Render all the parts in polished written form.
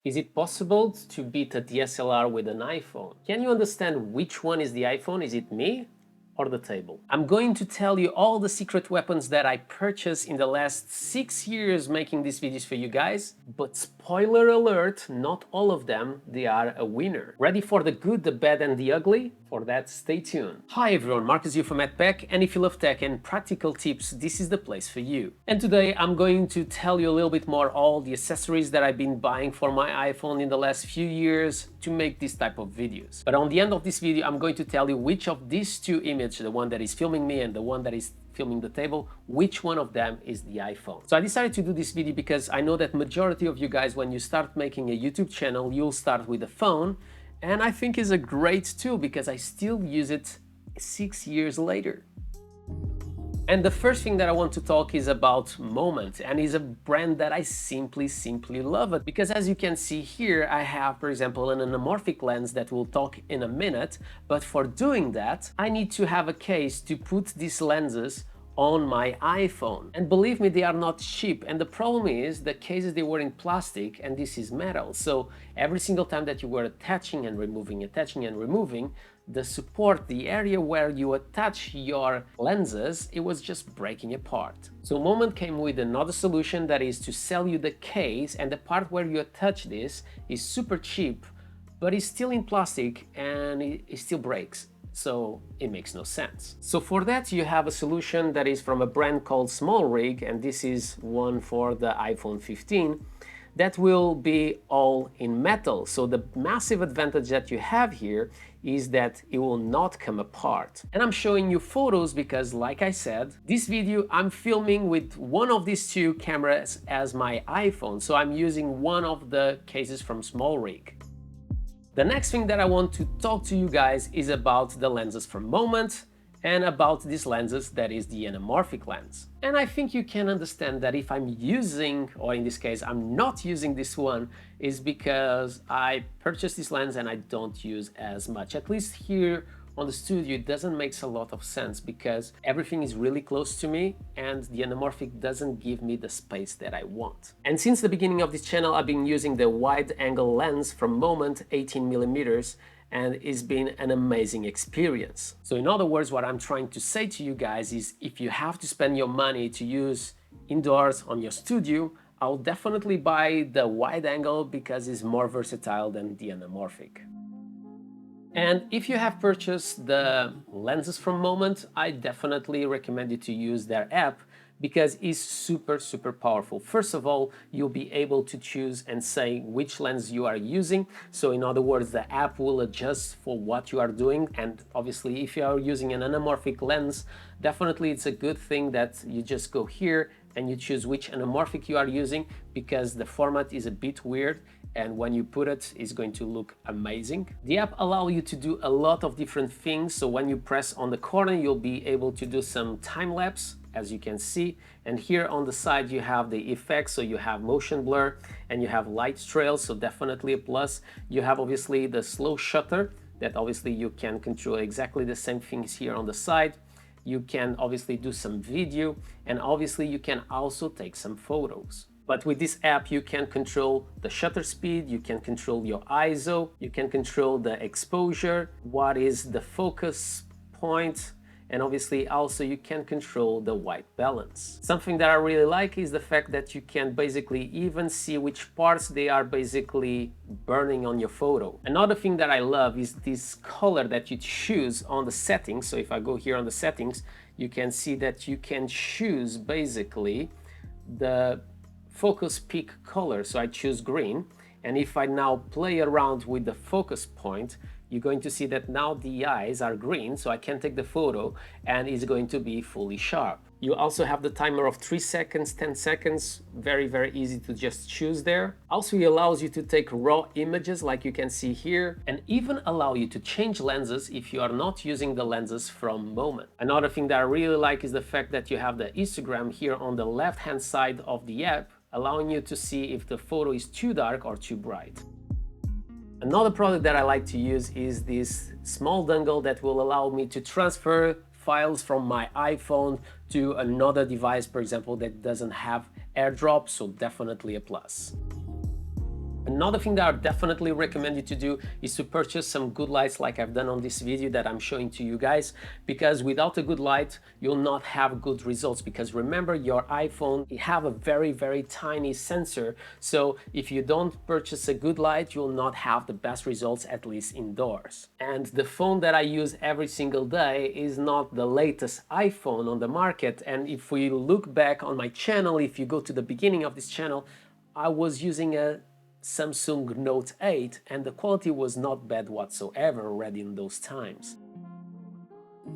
Is it possible to beat a DSLR with an iPhone? Can you understand which one is the iPhone? Is it me or the table? I'm going to tell you all the secret weapons that I purchased in the last 6 years making these videos for you guys, but spoiler alert, not all of them, they are a winner. Ready for the good, the bad and the ugly? For that, stay tuned. Hi everyone, Marcus here from madpack, and if you love tech and practical tips, this is the place for you. And today I'm going to tell you a little bit more all the accessories that I've been buying for my iPhone in the last few years to make this type of videos. But on the end of this video, I'm going to tell you which of these two images, the one that is filming me and the one that is filming the table, which one of them is the iPhone. So I decided to do this video because I know that majority of you guys, when you start making a YouTube channel, you'll start with a phone, and I think it's a great tool because I still use it 6 years later. And the first thing that I want to talk is about Moment, and is a brand that I simply love it, because as you can see here, I have, for example, an anamorphic lens that we'll talk in a minute, but for doing that, I need to have a case to put these lenses on my iPhone. And believe me, they are not cheap. And the problem is the cases, they were in plastic and this is metal. So every single time that you were attaching and removing, the support, the area where you attach your lenses, it was just breaking apart. So Moment came with another solution, that is to sell you the case, and the part where you attach this is super cheap, but it's still in plastic and it still breaks. So it makes no sense. So for that, you have a solution that is from a brand called SmallRig, and this is one for the iPhone 15 that will be all in metal. So the massive advantage that you have here is that it will not come apart. And I'm showing you photos because, like I said, this video I'm filming with one of these two cameras as my iPhone. So I'm using one of the cases from SmallRig. The next thing that I want to talk to you guys is about the lenses from Moment and about these lenses, that is the anamorphic lens. And I think you can understand that if I'm using, or in this case I'm not using this one, is because I purchased this lens and I don't use as much. At least here on the studio it doesn't make a lot of sense because everything is really close to me and the anamorphic doesn't give me the space that I want. And since the beginning of this channel I've been using the wide angle lens from Moment 18mm, and it's been an amazing experience. So in other words, what I'm trying to say to you guys is, if you have to spend your money to use indoors on your studio, I'll definitely buy the wide angle because it's more versatile than the anamorphic. And if you have purchased the lenses from Moment, I definitely recommend you to use their app because it's super powerful. First of all, you'll be able to choose and say which lens you are using. So in other words, the app will adjust for what you are doing. And obviously, if you are using an anamorphic lens, definitely it's a good thing that you just go here and you choose which anamorphic you are using, because the format is a bit weird, and when you put it, it's going to look amazing. The app allows you to do a lot of different things. So when you press on the corner, you'll be able to do some time lapse, as you can see. And here on the side, you have the effects. So you have motion blur and you have light trails. So definitely a plus. You have obviously the slow shutter that obviously you can control exactly the same things here on the side. You can obviously do some video, and obviously you can also take some photos. But with this app, you can control the shutter speed, you can control your ISO, you can control the exposure, what is the focus point, and obviously also you can control the white balance. Something that I really like is the fact that you can basically even see which parts they are basically burning on your photo. Another thing that I love is this color that you choose on the settings. So if I go here on the settings, you can see that you can choose basically the focus peak color. So I choose green, and if I now play around with the focus point, you're going to see that now the eyes are green, so I can take the photo and it's going to be fully sharp. You also have the timer of 3 seconds, 10 seconds, very easy to just choose there. Also, it allows you to take raw images like you can see here, and even allow you to change lenses if you are not using the lenses from Moment. Another thing that I really like is the fact that you have the histogram here on the left hand side of the app, allowing you to see if the photo is too dark or too bright. Another product that I like to use is this small dongle that will allow me to transfer files from my iPhone to another device, for example, that doesn't have AirDrop, so definitely a plus. Another thing that I definitely recommend you to do is to purchase some good lights like I've done on this video that I'm showing to you guys, because without a good light, you'll not have good results. Because remember, your iPhone, it have a very tiny sensor. So if you don't purchase a good light, you'll not have the best results, at least indoors. And the phone that I use every single day is not the latest iPhone on the market. And if we look back on my channel, if you go to the beginning of this channel, I was using a Samsung Note 8 and the quality was not bad whatsoever already in those times.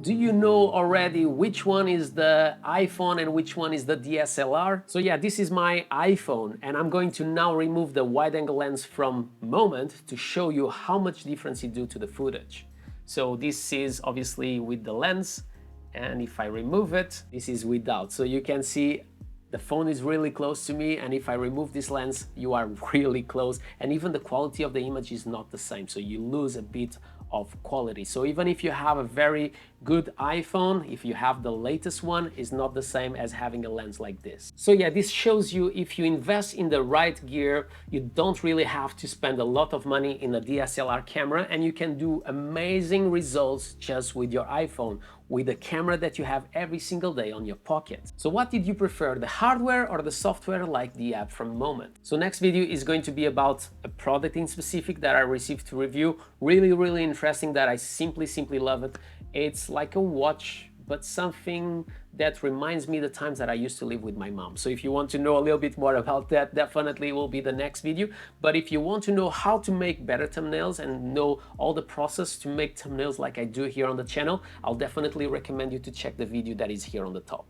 Do you know already which one is the iPhone and which one is the DSLR? So yeah, this is my iPhone, and I'm going to now remove the wide angle lens from Moment to show you how much difference it do to the footage. So this is obviously with the lens, and if I remove it, this is without. So you can see the phone is really close to me, and if I remove this lens, you are really close, and even the quality of the image is not the same, so you lose a bit of quality. So even if you have a very good iPhone, if you have the latest one, it's not the same as having a lens like this. So yeah, this shows you if you invest in the right gear, you don't really have to spend a lot of money in a DSLR camera, and you can do amazing results just with your iPhone, with a camera that you have every single day on your pocket. So what did you prefer, the hardware or the software, like the app from Moment? So next video is going to be about a product in specific that I received to review. Really interesting, that I simply love it. It's like a watch, but something that reminds me the times that I used to live with my mom. So if you want to know a little bit more about that, definitely will be the next video. But if you want to know how to make better thumbnails and know all the process to make thumbnails like I do here on the channel, I'll definitely recommend you to check the video that is here on the top.